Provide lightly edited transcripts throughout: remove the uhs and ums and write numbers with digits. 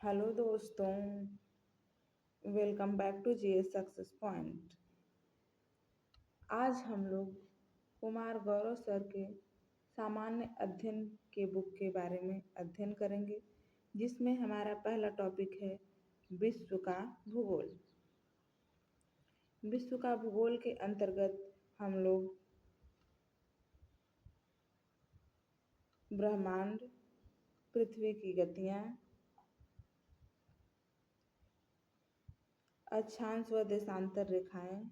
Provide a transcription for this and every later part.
Hello दोस्तों, welcome back to GS success point. आज हम लोग कुमार गौरव सर के सामान्य अध्ययन के बुक के बारे में अध्ययन करेंगे, जिसमें हमारा पहला टॉपिक है विश्व का भूगोल। विश्व का भूगोल के अंतर्गत हम लोग ब्रह्मांड, पृथ्वी की गतियाँ, अक्षांश व देशांतर रेखाएं,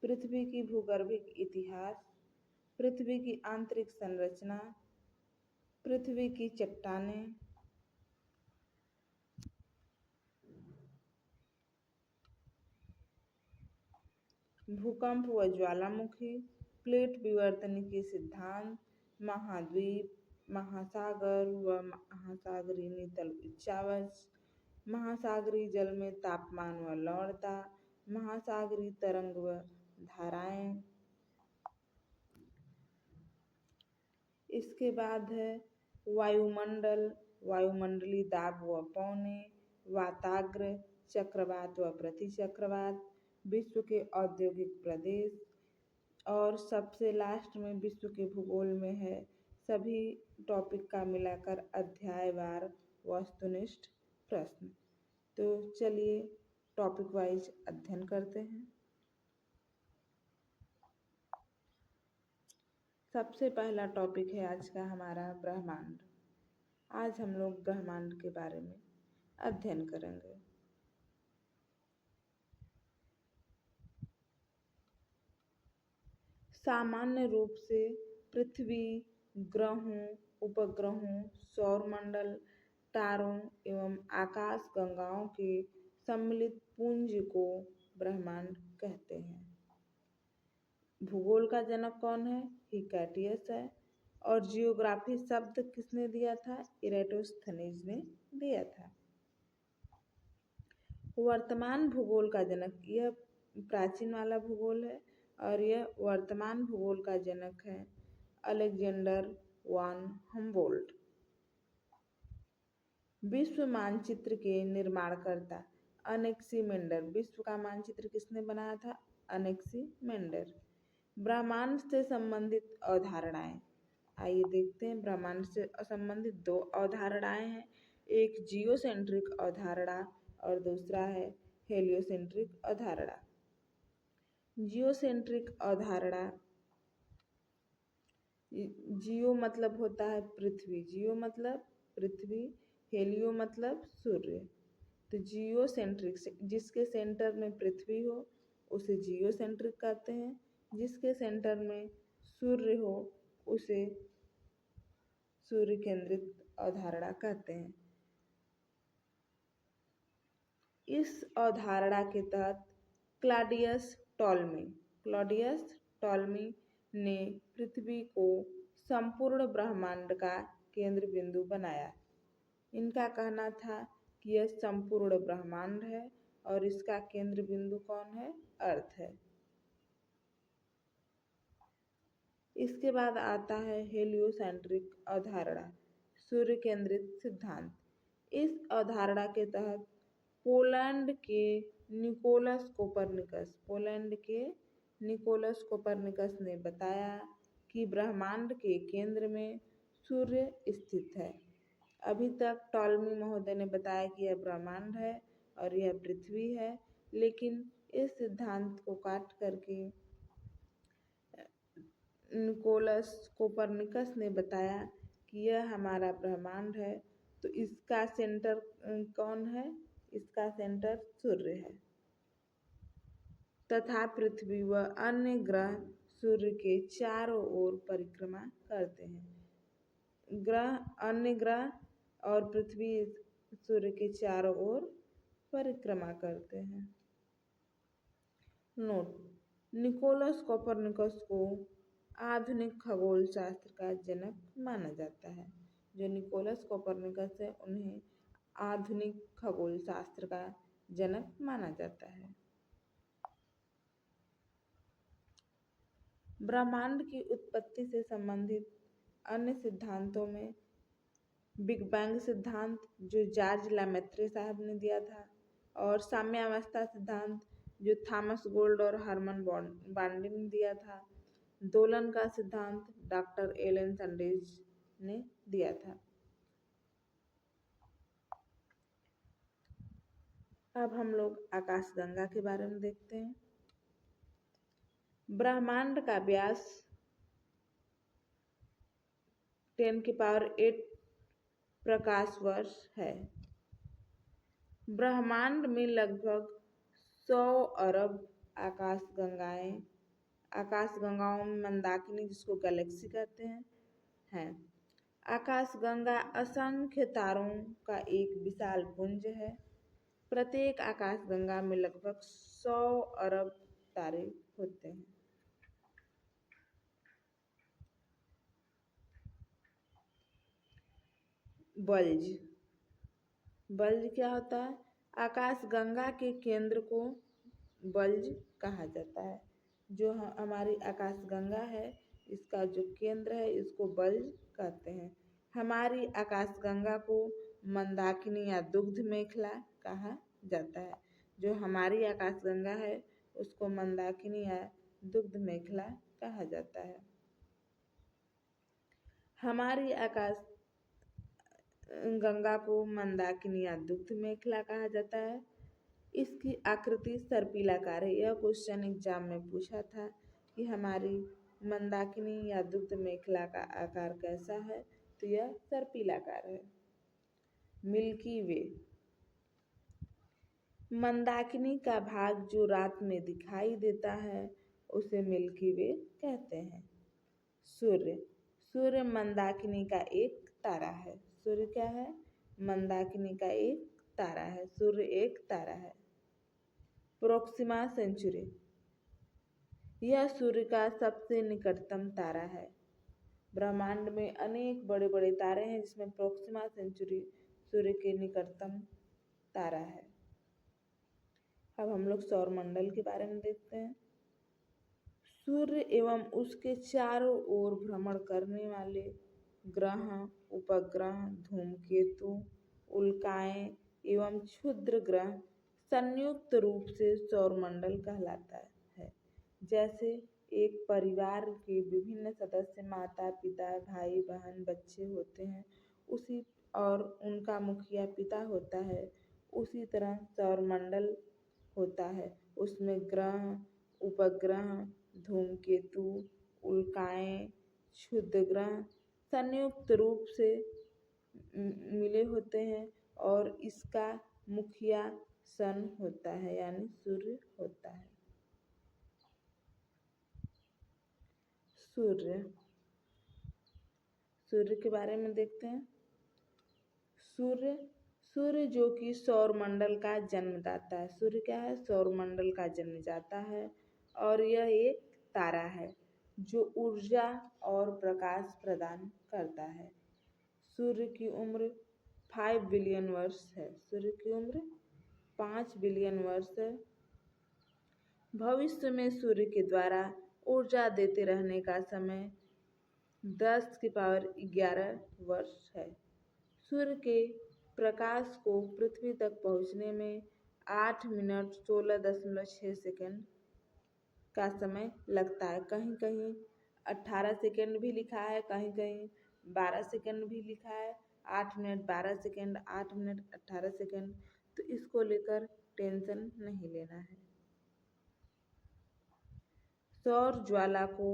पृथ्वी की भूगर्भिक इतिहास, पृथ्वी की आंतरिक संरचना, पृथ्वी की चट्टानें, भूकंप व ज्वालामुखी, प्लेट विवर्तन के सिद्धांत, महाद्वीप, महासागर व महासागरीय नितल उच्चावच, महासागरीय जल में तापमान व लवणता, महासागरीय तरंग व धाराएं। इसके बाद है वायुमंडल, वायुमंडलीय दाब व पौने, वाताग्र, चक्रवात व प्रतिचक्रवात, विश्व के औद्योगिक प्रदेश, और सबसे लास्ट में विश्व के भूगोल में है सभी टॉपिक का मिलाकर अध्यायवार वस्तुनिष्ठ प्रश्न। तो चलिए टॉपिक वाइज अध्ययन करते हैं। सबसे पहला टॉपिक है आज का हमारा ब्रह्मांड। आज हम लोग ब्रह्मांड के बारे में अध्ययन करेंगे। सामान्य रूप से पृथ्वी, ग्रहों, उपग्रहों, सौरमंडल, तारों एवं आकाश गंगाओं के सम्मिलित पुंज को ब्रह्मांड कहते हैं। भूगोल का जनक कौन है? हिकैटियस है। और जियोग्राफी शब्द किसने दिया था? इरेटोस्थनीज ने दिया था। वर्तमान भूगोल का जनक, यह प्राचीन वाला भूगोल है और यह वर्तमान भूगोल का जनक है अलेक्जेंडर वान हम्बोल्ट। विश्व मानचित्र के निर्माणकर्ता अनेक्सीमेंडर। विश्व का मानचित्र किसने बनाया था? अनेक्सीमेंडर। ब्रह्मांड से संबंधित अवधारणाएं, आइए देखते हैं। ब्रह्मांड से संबंधित दो अवधारणाएं हैं, एक जियोसेंट्रिक अवधारणा और दूसरा है हेलियोसेंट्रिक अवधारणा। जियोसेंट्रिक अवधारणा, जियो मतलब होता है पृथ्वी, जियो मतलब पृथ्वी, हेलियो मतलब सूर्य। तो जियोसेंट्रिक, जिसके सेंटर में पृथ्वी हो उसे जियोसेंट्रिक कहते हैं, जिसके सेंटर में सूर्य हो उसे सूर्य केंद्रित अवधारणा कहते हैं। इस अवधारणा के तहत क्लॉडियस टॉलमी ने पृथ्वी को संपूर्ण ब्रह्मांड का केंद्र बिंदु बनाया। इनका कहना था कि यह संपूर्ण ब्रह्मांड है और इसका केंद्र बिंदु कौन है? अर्थ है। इसके बाद आता है हेलियोसेंट्रिक अवधारणा, सूर्य केंद्रित सिद्धांत। इस अवधारणा के तहत पोलैंड के निकोलस कोपरनिकस ने बताया कि ब्रह्मांड के केंद्र में सूर्य स्थित है। अभी तक टॉलमी महोदय ने बताया कि यह ब्रह्मांड है और यह पृथ्वी है, लेकिन इस सिद्धांत को काट करके निकोलस कोपरनिकस ने बताया कि यह हमारा ब्रह्मांड है। तो इसका सेंटर कौन है? इसका सेंटर सूर्य है तथा पृथ्वी व अन्य ग्रह सूर्य के चारों ओर परिक्रमा करते हैं। अन्य ग्रह और पृथ्वी सूर्य के चारों ओर परिक्रमा करते हैं। नोट: निकोलस कोपरनिकस को आधुनिक खगोल शास्त्र का जनक माना जाता है। जो निकोलस कोपरनिकस है उन्हें आधुनिक खगोल शास्त्र का जनक माना जाता है। ब्रह्मांड की उत्पत्ति से संबंधित अन्य सिद्धांतों में बिग बैंग सिद्धांत जो जॉर्ज लामेत्रे साहब ने दिया था, और साम्यावस्था सिद्धांत जो थॉमस गोल्ड और हरमन बांडी ने दिया था। दोलन का सिद्धांत डॉक्टर एलन सैंडविच ने दिया था। अब हम लोग आकाशगंगा के बारे में देखते हैं। ब्रह्मांड का व्यास 10⁸ प्रकाश वर्ष है। ब्रह्मांड में लगभग 100 अरब आकाशगंगाओं में मंदाकिनी, जिसको गैलेक्सी कहते हैं। आकाशगंगा असंख्य तारों का एक विशाल पुंज है। प्रत्येक आकाशगंगा में लगभग 100 अरब तारे होते हैं। बल्ज क्या होता है? आकाशगंगा के केंद्र को बल्ज कहा जाता है। जो हमारी आकाशगंगा है, इसका जो केंद्र है, इसको बल्ज कहते हैं। हमारी आकाशगंगा को मंदाकिनी या दुग्ध मेखला कहा जाता है। जो हमारी आकाशगंगा है, उसको मंदाकिनी या दुग्ध मेखला कहा जाता है। हमारी आकाश गंगा को मंदाकिनी या दुग्ध मेखला कहा जाता है। इसकी आकृति सर्पिलाकार है। यह क्वेश्चन एग्जाम में पूछा था कि हमारी मंदाकिनी या दुग्ध मेखला का आकार कैसा है, तो यह सर्पिलाकार है। मिल्की वे, मंदाकिनी का भाग जो रात में दिखाई देता है, उसे मिल्की वे कहते हैं। सूर्य मंदाकिनी का एक तारा है। सूर्य क्या है? मंदाकिनी का एक तारा है। सूर्य एक तारा है। प्रोक्सिमा सेंचुरी, यह सूर्य का सबसे निकटतम तारा है। ब्रह्मांड में अनेक बड़े बड़े तारे हैं, जिसमें प्रोक्सिमा सेंचुरी सूर्य के निकटतम तारा है। अब हम लोग सौरमंडल के बारे में देखते हैं। सूर्य एवं उसके चारों ओर भ्रमण करने वाले ग्रह, उपग्रह, धूमकेतु, उल्काएं एवं क्षुद्र ग्रह संयुक्त रूप से सौरमंडल कहलाता है। जैसे एक परिवार के विभिन्न सदस्य माता पिता भाई बहन बच्चे होते हैं, उसी और उनका मुखिया पिता होता है, उसी तरह सौरमंडल होता है। उसमें ग्रह, उपग्रह, धूमकेतु, उल्काएं, क्षुद्र ग्रह संयुक्त रूप से मिले होते हैं, और इसका मुखिया सन होता है, यानी सूर्य होता है। सूर्य के बारे में देखते हैं। सूर्य जो कि सौरमंडल का जन्मदाता है। सूर्य क्या है? सौरमंडल का जन्मदाता है, और यह एक तारा है जो ऊर्जा और प्रकाश प्रदान करता है। सूर्य की उम्र 5 बिलियन वर्ष है। सूर्य की उम्र 5 बिलियन वर्ष है। भविष्य में सूर्य के द्वारा ऊर्जा देते रहने का समय 10⁻11 वर्ष है। सूर्य के प्रकाश को पृथ्वी तक पहुंचने में 8 मिनट 16.6 सेकंड का समय लगता है। कहीं कहीं 18 सेकंड भी लिखा है, कहीं कहीं 12 सेकंड भी लिखा है। 8 मिनट 12 सेकंड, 8 मिनट 18 सेकंड, तो इसको लेकर टेंशन नहीं लेना है। सौर ज्वाला को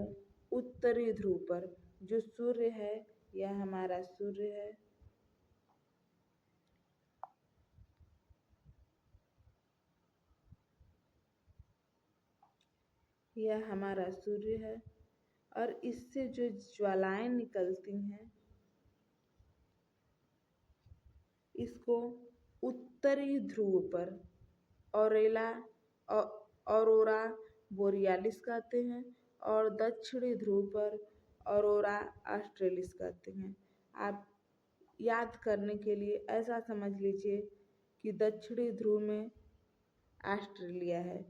उत्तरी ध्रुव पर जो सूर्य है, यह हमारा सूर्य है। यह हमारा सूर्य है, और इससे जो ज्वालाएं निकलती हैं, इसको उत्तरी ध्रुव पर ऑरोरा बोरियालिस कहते हैं, और दक्षिणी ध्रुव पर ऑरोरा ऑस्ट्रेलिस कहते हैं। आप याद करने के लिए ऐसा समझ लीजिए कि दक्षिणी ध्रुव में ऑस्ट्रेलिया है,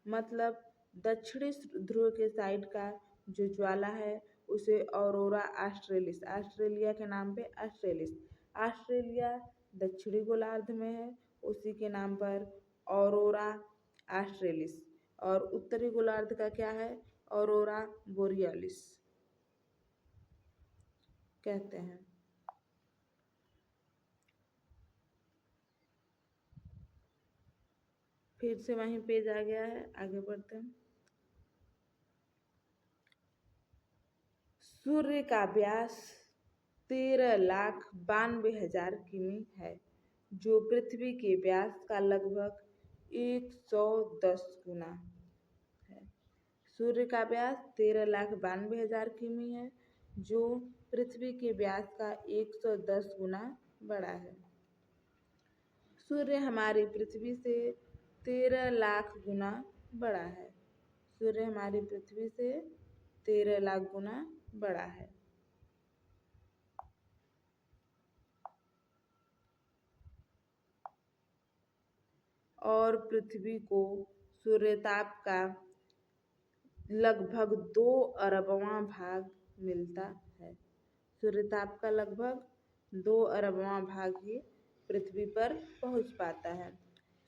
मतलब दक्षिणी ध्रुव के साइड का जो ज्वाला है, उसे ऑरोरा ऑस्ट्रेलिस, ऑस्ट्रेलिया के नाम पे ऑस्ट्रेलिस, ऑस्ट्रेलिया दक्षिणी गोलार्ध में है, उसी के नाम पर ऑरोरा ऑस्ट्रेलिस। और उत्तरी गोलार्ध का क्या है? ऑरोरा बोरियालिस कहते हैं। फिर से वहीं पेज आ गया है, आगे बढ़ते हैं। सूर्य का व्यास 13,92,000 किमी है, जो पृथ्वी के व्यास का लगभग 110 गुना है। सूर्य का व्यास 13,92,000 किमी है, जो पृथ्वी के व्यास का 110 गुना बड़ा है। सूर्य हमारी पृथ्वी से 13 लाख गुना बड़ा है। सूर्य हमारी पृथ्वी से 13 लाख गुना बड़ा है। और पृथ्वी को सूर्यताप का लगभग 2 अरबवां भाग मिलता है। सूर्यताप का लगभग 2 अरबवां भाग ही पृथ्वी पर पहुंच पाता है।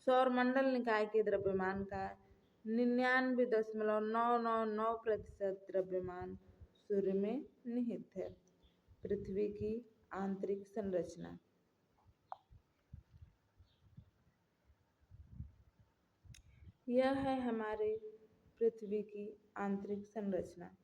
सौरमंडल निकाय के द्रव्यमान का 99.999% द्रव्यमान सूर्य में निहित है। पृथ्वी की आंतरिक संरचना। यह है हमारे पृथ्वी की आंतरिक संरचना।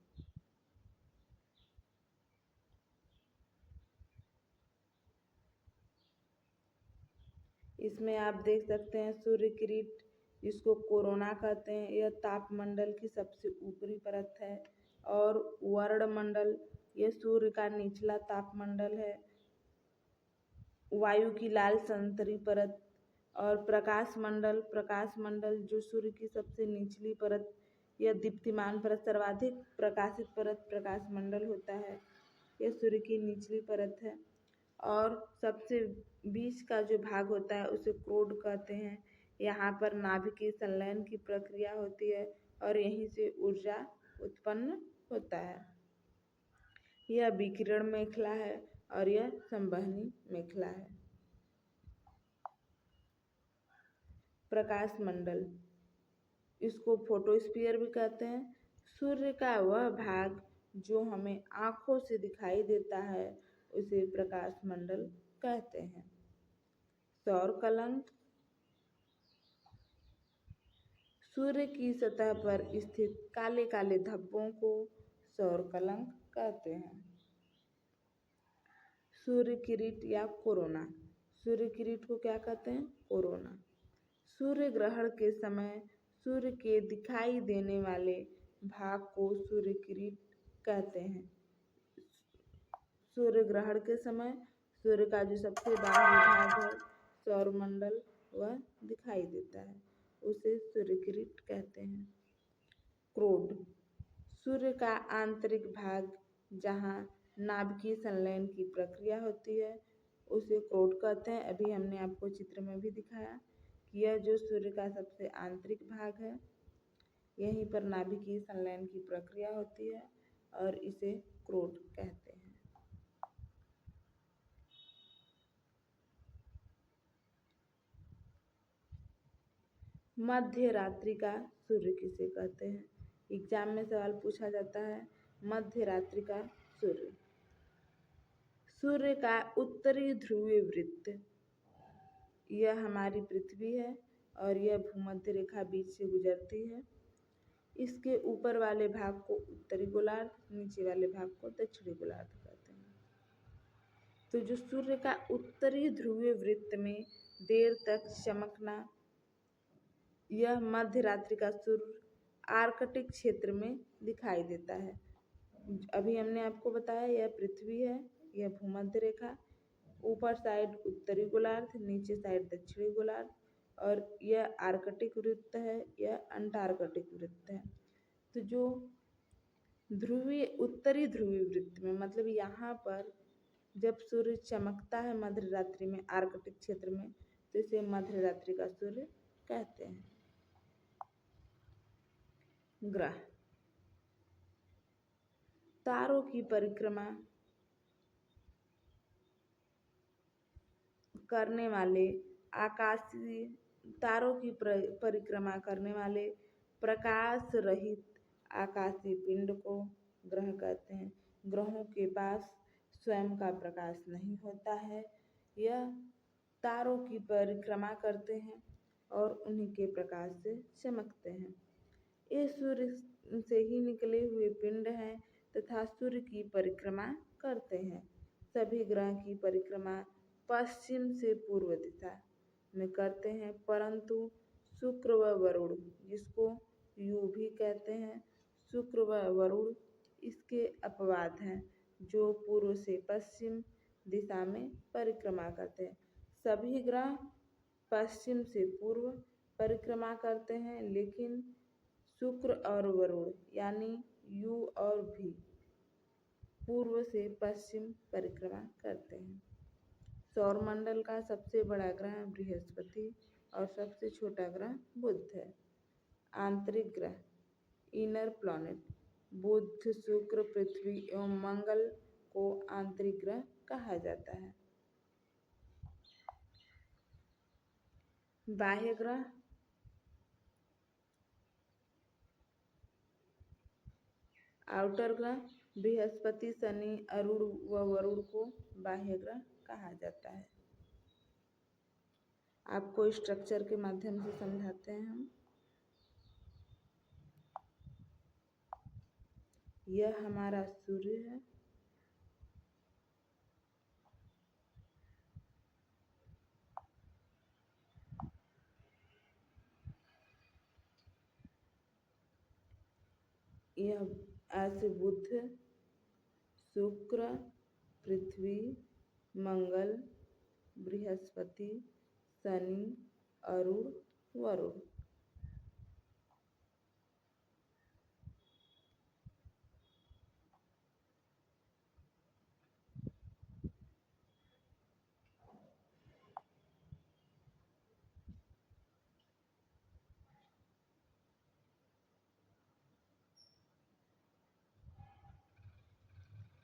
इसमें आप देख सकते हैं सूर्य किरीट, जिसको कोरोना कहते हैं, यह तापमंडल की सबसे ऊपरी परत है। और वर्णमंडल, यह सूर्य का निचला तापमंडल है। वायु की लाल संतरी परत और प्रकाश मंडल जो सूर्य की सबसे निचली परत, यह दीप्तिमान परत, सर्वाधिक प्रकाशित परत प्रकाश मंडल होता है। यह सूर्य की निचली परत है। और सबसे बीच का जो भाग होता है उसे क्रोड कहते हैं। यहाँ पर नाभिकीय संलयन की प्रक्रिया होती है और यहीं से ऊर्जा उत्पन्न होता है। यह विकिरण मेखला है और यह संवहनी मेखला है। प्रकाश मंडल, इसको फोटोस्फीयर भी कहते हैं। सूर्य का वह भाग जो हमें आँखों से दिखाई देता है उसे प्रकाश मंडल कहते हैं। सौर कलंक, सूर्य की सतह पर स्थित काले काले धब्बों को सौर कलंक कहते हैं। सूर्य किरीट या कोरोना, सूर्य किरीट को क्या कहते हैं? कोरोना। सूर्य ग्रहण के समय सूर्य के दिखाई देने वाले भाग को सूर्य किरीट कहते हैं। सूर्य ग्रहण के समय सूर्य का जो सबसे बाहरी भाग है सौरमंडल, वह दिखाई देता है, उसे सूर्य किरीट कहते हैं। क्रोड, सूर्य का आंतरिक भाग जहाँ नाभिकीय संलयन की प्रक्रिया होती है उसे क्रोड कहते हैं। अभी हमने आपको चित्र में भी दिखाया कि यह जो सूर्य का सबसे आंतरिक भाग है, यहीं पर नाभिकीय संलयन की प्रक्रिया होती है और इसे क्रोड कहते हैं। मध्य रात्रि का सूर्य किसे कहते हैं? एग्जाम में सवाल पूछा जाता है, मध्य रात्रि का सूर्य। सूर्य का उत्तरी ध्रुवीय वृत्त, यह हमारी पृथ्वी है और यह भूमध्य रेखा बीच से गुजरती है। इसके ऊपर वाले भाग को उत्तरी गोलार्ध, नीचे वाले भाग को दक्षिणी गोलार्ध कहते हैं। तो जो सूर्य का उत्तरी ध्रुवीय वृत्त में देर तक चमकना, यह मध्य रात्रि का सूर्य आर्कटिक क्षेत्र में दिखाई देता है। अभी हमने आपको बताया यह पृथ्वी है, यह भूमध्य रेखा, ऊपर साइड उत्तरी गोलार्ध, नीचे साइड दक्षिणी गोलार्ध, और यह आर्कटिक वृत्त है, यह अंटार्कटिक वृत्त है। तो जो उत्तरी ध्रुवीय वृत्त में, मतलब यहाँ पर जब सूर्य चमकता है मध्य रात्रि में आर्कटिक क्षेत्र में, तो इसे मध्य रात्रि का सूर्य कहते हैं। ग्रह, तारों की परिक्रमा करने वाले आकाशीय तारों की परिक्रमा करने वाले प्रकाश रहित आकाशीय पिंड को ग्रह कहते हैं। ग्रहों के पास स्वयं का प्रकाश नहीं होता है, यह तारों की परिक्रमा करते हैं और उन्हीं के प्रकाश से चमकते हैं। ये सूर्य से ही निकले हुए पिंड हैं तथा सूर्य की परिक्रमा करते हैं। सभी ग्रह की परिक्रमा पश्चिम से पूर्व दिशा में करते हैं, परंतु शुक्र व वरुण, जिसको यू भी कहते हैं, शुक्र व वरुण इसके अपवाद हैं, जो पूर्व से पश्चिम दिशा में परिक्रमा करते हैं। सभी ग्रह पश्चिम से पूर्व परिक्रमा करते हैं, लेकिन शुक्र और वरुण यानी यू और भी पूर्व से पश्चिम परिक्रमा करते हैं। सौरमंडल का सबसे बड़ा ग्रह बृहस्पति और सबसे छोटा ग्रह बुध है। आंतरिक ग्रह इनर प्लैनेट बुध, शुक्र, पृथ्वी एवं मंगल को आंतरिक ग्रह कहा जाता है। बाह्य ग्रह आउटर ग्रह बृहस्पति, शनि, अरुण व वरुण को बाह्य ग्रह कहा जाता है। आपको स्ट्रक्चर के माध्यम से समझाते हैं हम। यह हमारा सूर्य है, यह ऐसे बुध, शुक्र, पृथ्वी, मंगल, बृहस्पति, शनि, अरुण, वरुण।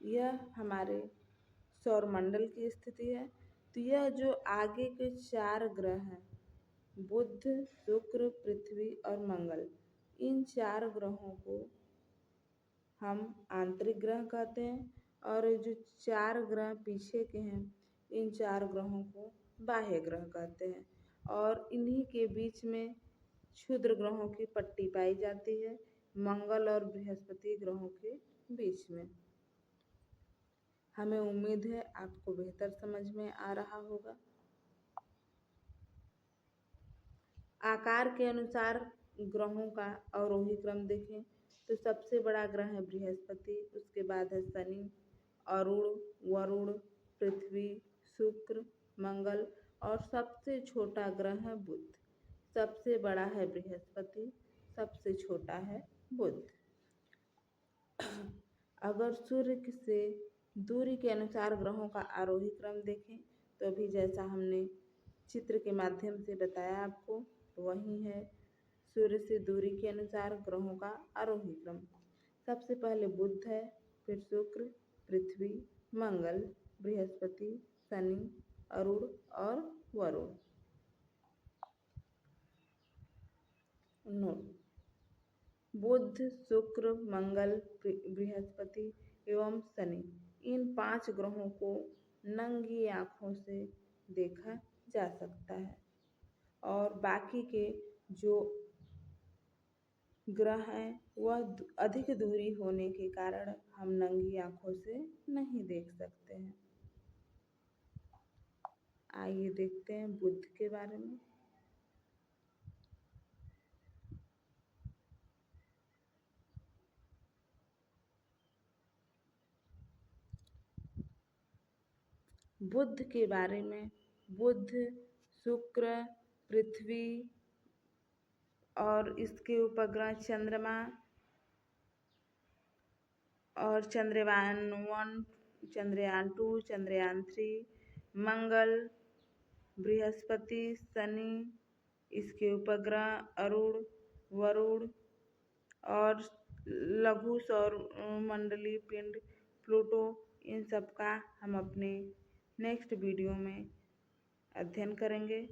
यह हमारे सौरमंडल की स्थिति है। तो यह जो आगे के 4 ग्रह हैं, बुध, शुक्र, पृथ्वी और मंगल, इन 4 ग्रहों को हम आंतरिक ग्रह कहते हैं और जो 4 ग्रह पीछे के हैं, इन 4 ग्रहों को बाह्य ग्रह कहते हैं। और इन्हीं के बीच में क्षुद्र ग्रहों की पट्टी पाई जाती है, मंगल और बृहस्पति ग्रहों के बीच में। हमें उम्मीद है आपको बेहतर समझ में आ रहा होगा। आकार के अनुसार ग्रहों का अवरोही क्रम देखें तो सबसे बड़ा ग्रह है बृहस्पति, उसके बाद है शनि, अरुण, वरुण, पृथ्वी, शुक्र, मंगल और सबसे छोटा ग्रह है बुध। सबसे बड़ा है बृहस्पति, सबसे छोटा है बुध। अगर सूर्य से दूरी के अनुसार ग्रहों का आरोही क्रम देखें तो अभी जैसा हमने चित्र के माध्यम से बताया आपको, वही है सूर्य से दूरी के अनुसार ग्रहों का आरोही क्रम। सबसे पहले बुध है, फिर शुक्र, पृथ्वी, मंगल, बृहस्पति, शनि, अरुण और वरुण। नोट: बुध, शुक्र, मंगल, बृहस्पति एवं शनि, इन 5 ग्रहों को नंगी आंखों से देखा जा सकता है और बाकी के जो ग्रह हैं वह अधिक दूरी होने के कारण हम नंगी आंखों से नहीं देख सकते हैं। आइए देखते हैं बुध के बारे में। बुध के बारे में बुध, शुक्र, पृथ्वी और इसके उपग्रह चंद्रमा और चंद्रयान 1, चंद्रयान 2, चंद्रयान 3, मंगल, बृहस्पति, शनि, इसके उपग्रह अरुण, वरुण और लघु सौर मंडलीय पिंड प्लूटो, इन सब का हम अपने नेक्स्ट वीडियो में अध्ययन करेंगे।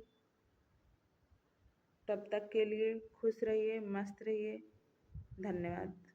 तब तक के लिए खुश रहिए, मस्त रहिए। धन्यवाद।